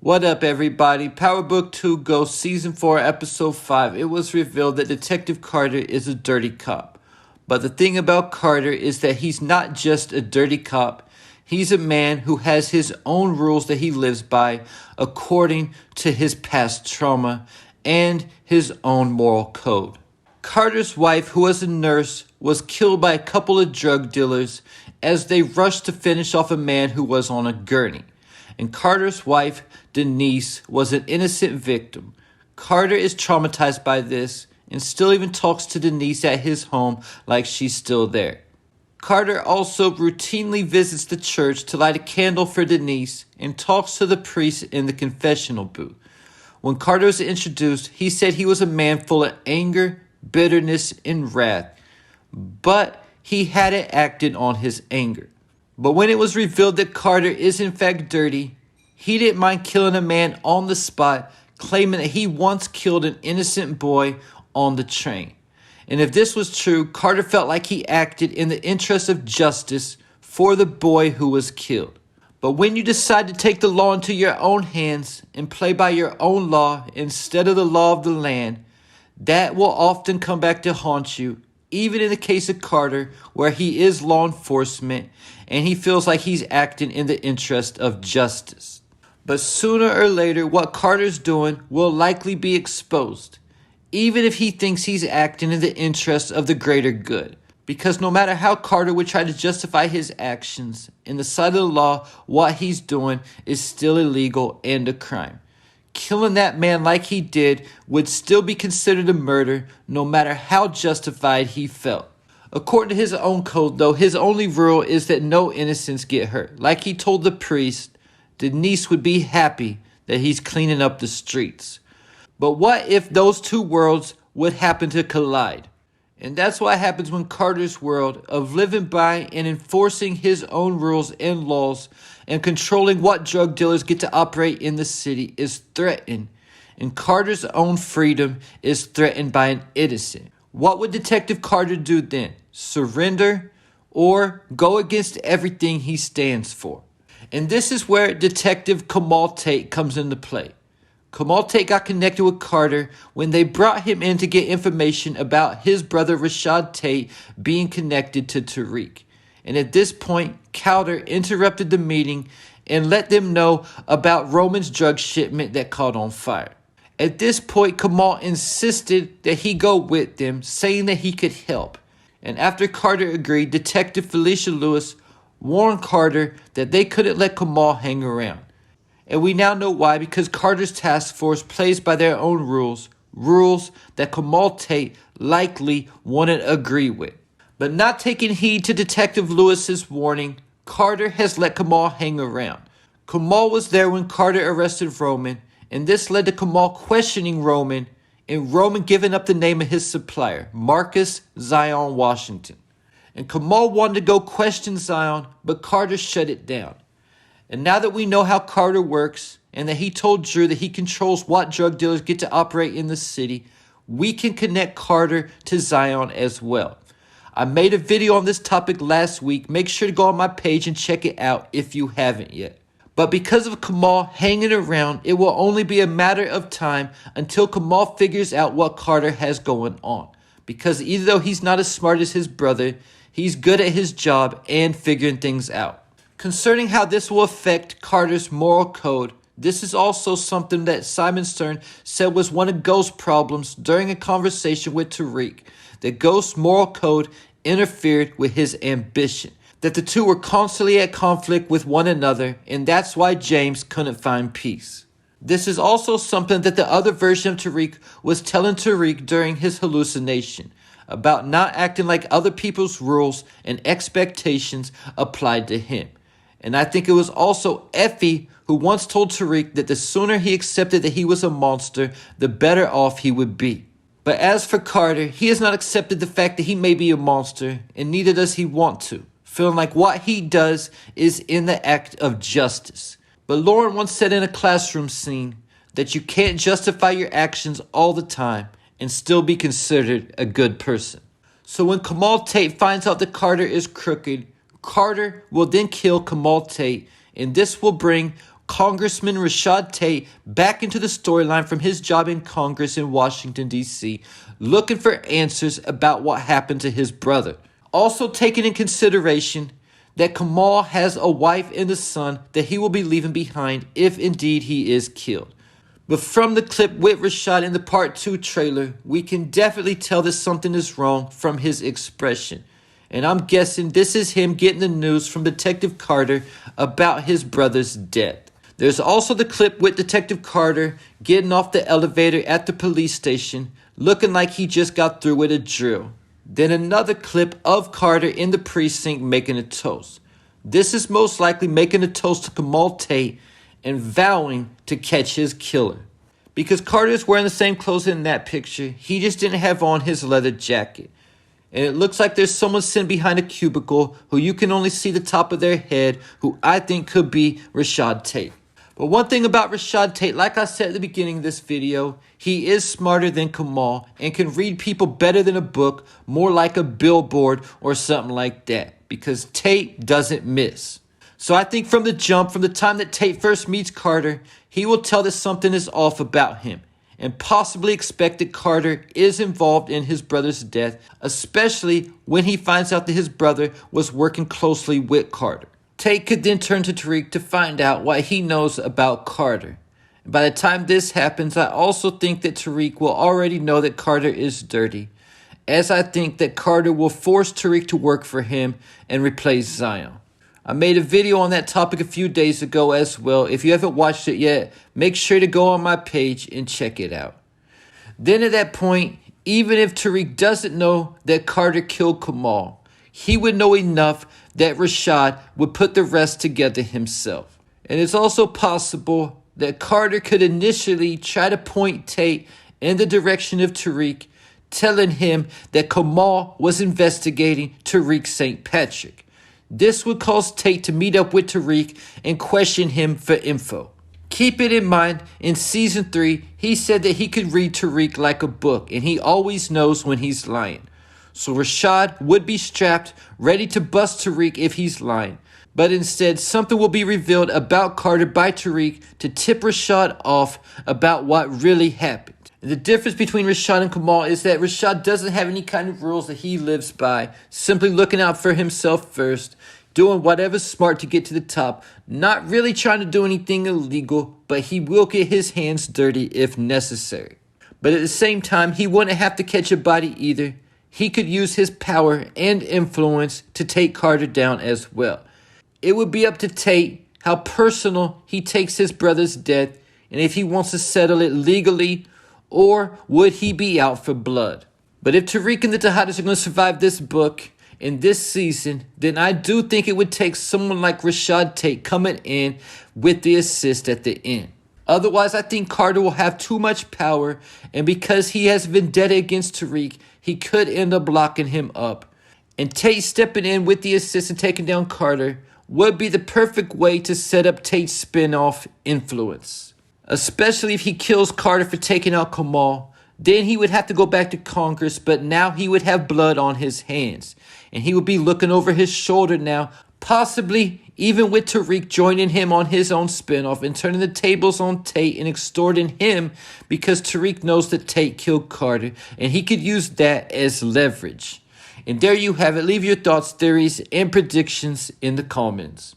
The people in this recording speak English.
What up, everybody? Power Book 2 Ghost Season 4, Episode 5. It was revealed that Detective Carter is a dirty cop. But the thing about Carter is that he's not just a dirty cop. He's a man who has his own rules that he lives by according to his past trauma and his own moral code. Carter's wife, who was a nurse, was killed by a couple of drug dealers as they rushed to finish off a man who was on a gurney. And Carter's wife, Denise, was an innocent victim. Carter is traumatized by this and still even talks to Denise at his home like she's still there. Carter also routinely visits the church to light a candle for Denise and talks to the priest in the confessional booth. When Carter was introduced, he said he was a man full of anger, bitterness, and wrath, but he hadn't acted on his anger. But when it was revealed that Carter is in fact dirty, he didn't mind killing a man on the spot, claiming that he once killed an innocent boy on the train. And if this was true, Carter felt like he acted in the interest of justice for the boy who was killed. But when you decide to take the law into your own hands and play by your own law instead of the law of the land, that will often come back to haunt you, even in the case of Carter, where he is law enforcement and he feels like he's acting in the interest of justice. But sooner or later, what Carter's doing will likely be exposed, even if he thinks he's acting in the interest of the greater good. Because no matter how Carter would try to justify his actions, in the sight of the law, what he's doing is still illegal and a crime. Killing that man like he did would still be considered a murder, no matter how justified he felt. According to his own code, though, his only rule is that no innocents get hurt. Like he told the priest, Denise would be happy that he's cleaning up the streets. But what if those two worlds would happen to collide? And that's what happens when Carter's world of living by and enforcing his own rules and laws and controlling what drug dealers get to operate in the city is threatened. And Carter's own freedom is threatened by an innocent. What would Detective Carter do then? Surrender or go against everything he stands for? And this is where Detective Kamal Tate comes into play. Kamal Tate got connected with Carter when they brought him in to get information about his brother Rashad Tate being connected to Tariq. And at this point, Carter interrupted the meeting and let them know about Roman's drug shipment that caught on fire. At this point, Kamal insisted that he go with them, saying that he could help. And after Carter agreed, Detective Felicia Lewis warned Carter that they couldn't let Kamal hang around. And we now know why, because Carter's task force plays by their own rules that Kamal Tate likely wouldn't agree with. But not taking heed to Detective Lewis's warning, Carter has let Kamal hang around. Kamal was there when Carter arrested Roman, and this led to Kamal questioning Roman, and Roman giving up the name of his supplier, Marcus Zion Washington. And Kamal wanted to go question Zion, but Carter shut it down. And now that we know how Carter works, and that he told Drew that he controls what drug dealers get to operate in the city, we can connect Carter to Zion as well. I made a video on this topic last week. Make sure to go on my page and check it out if you haven't yet. But because of Kamal hanging around, it will only be a matter of time until Kamal figures out what Carter has going on. Because even though he's not as smart as his brother, he's good at his job and figuring things out. Concerning how this will affect Carter's moral code, this is also something that Simon Stern said was one of Ghost's problems during a conversation with Tariq, that Ghost's moral code interfered with his ambition, that the two were constantly at conflict with one another, and that's why James couldn't find peace. This is also something that the other version of Tariq was telling Tariq during his hallucination, about not acting like other people's rules and expectations applied to him. And I think it was also Effie who once told Tariq that the sooner he accepted that he was a monster, the better off he would be. But as for Carter, he has not accepted the fact that he may be a monster, and neither does he want to, feeling like what he does is in the act of justice. But Lauren once said in a classroom scene that you can't justify your actions all the time and still be considered a good person. So when Kamal Tate finds out that Carter is crooked, Carter will then kill Kamal Tate, and this will bring Congressman Rashad Tate back into the storyline from his job in Congress in Washington, D.C., looking for answers about what happened to his brother. Also taking in consideration that Kamal has a wife and a son that he will be leaving behind if indeed he is killed. But from the clip with Rashad in the Part 2 trailer, we can definitely tell that something is wrong from his expression. And I'm guessing this is him getting the news from Detective Carter about his brother's death. There's also the clip with Detective Carter getting off the elevator at the police station, looking like he just got through with a drill. Then another clip of Carter in the precinct making a toast. This is most likely making a toast to Kamal Tate and vowing to catch his killer. Because Carter is wearing the same clothes in that picture, he just didn't have on his leather jacket. And it looks like there's someone sitting behind a cubicle who you can only see the top of their head, who I think could be Rashad Tate. But one thing about Rashad Tate, like I said at the beginning of this video, he is smarter than Kamal and can read people better than a book, more like a billboard or something like that, because Tate doesn't miss. So I think from the jump, from the time that Tate first meets Carter, he will tell that something is off about him and possibly expect that Carter is involved in his brother's death, especially when he finds out that his brother was working closely with Carter. Tate could then turn to Tariq to find out what he knows about Carter. And by the time this happens, I also think that Tariq will already know that Carter is dirty, as I think that Carter will force Tariq to work for him and replace Zion. I made a video on that topic a few days ago as well. If you haven't watched it yet, make sure to go on my page and check it out. Then at that point, even if Tariq doesn't know that Carter killed Kamal, he would know enough that Rashad would put the rest together himself. And it's also possible that Carter could initially try to point Tate in the direction of Tariq, telling him that Kamal was investigating Tariq St. Patrick. This would cause Tate to meet up with Tariq and question him for info. Keep it in mind, in Season 3, he said that he could read Tariq like a book, and he always knows when he's lying. So Rashad would be strapped, ready to bust Tariq if he's lying. But instead, something will be revealed about Carter by Tariq to tip Rashad off about what really happened. And the difference between Rashad and Kamal is that Rashad doesn't have any kind of rules that he lives by, simply looking out for himself first, doing whatever's smart to get to the top, not really trying to do anything illegal, but he will get his hands dirty if necessary. But at the same time, he wouldn't have to catch a body either. He could use his power and influence to take Carter down as well. It would be up to Tate how personal he takes his brother's death and if he wants to settle it legally, or would he be out for blood. But if Tariq and the Tejadas are going to survive this book in this season, then I do think it would take someone like Rashad Tate coming in with the assist at the end. Otherwise, I think Carter will have too much power, and because he has vendetta against Tariq, he could end up locking him up. And Tate stepping in with the assist and taking down Carter would be the perfect way to set up Tate's spin-off influence. Especially if he kills Carter for taking out Kamal, then he would have to go back to Congress, but now he would have blood on his hands. And he would be looking over his shoulder now, possibly even with Tariq joining him on his own spinoff and turning the tables on Tate and extorting him because Tariq knows that Tate killed Carter and he could use that as leverage. And there you have it. Leave your thoughts, theories, and predictions in the comments.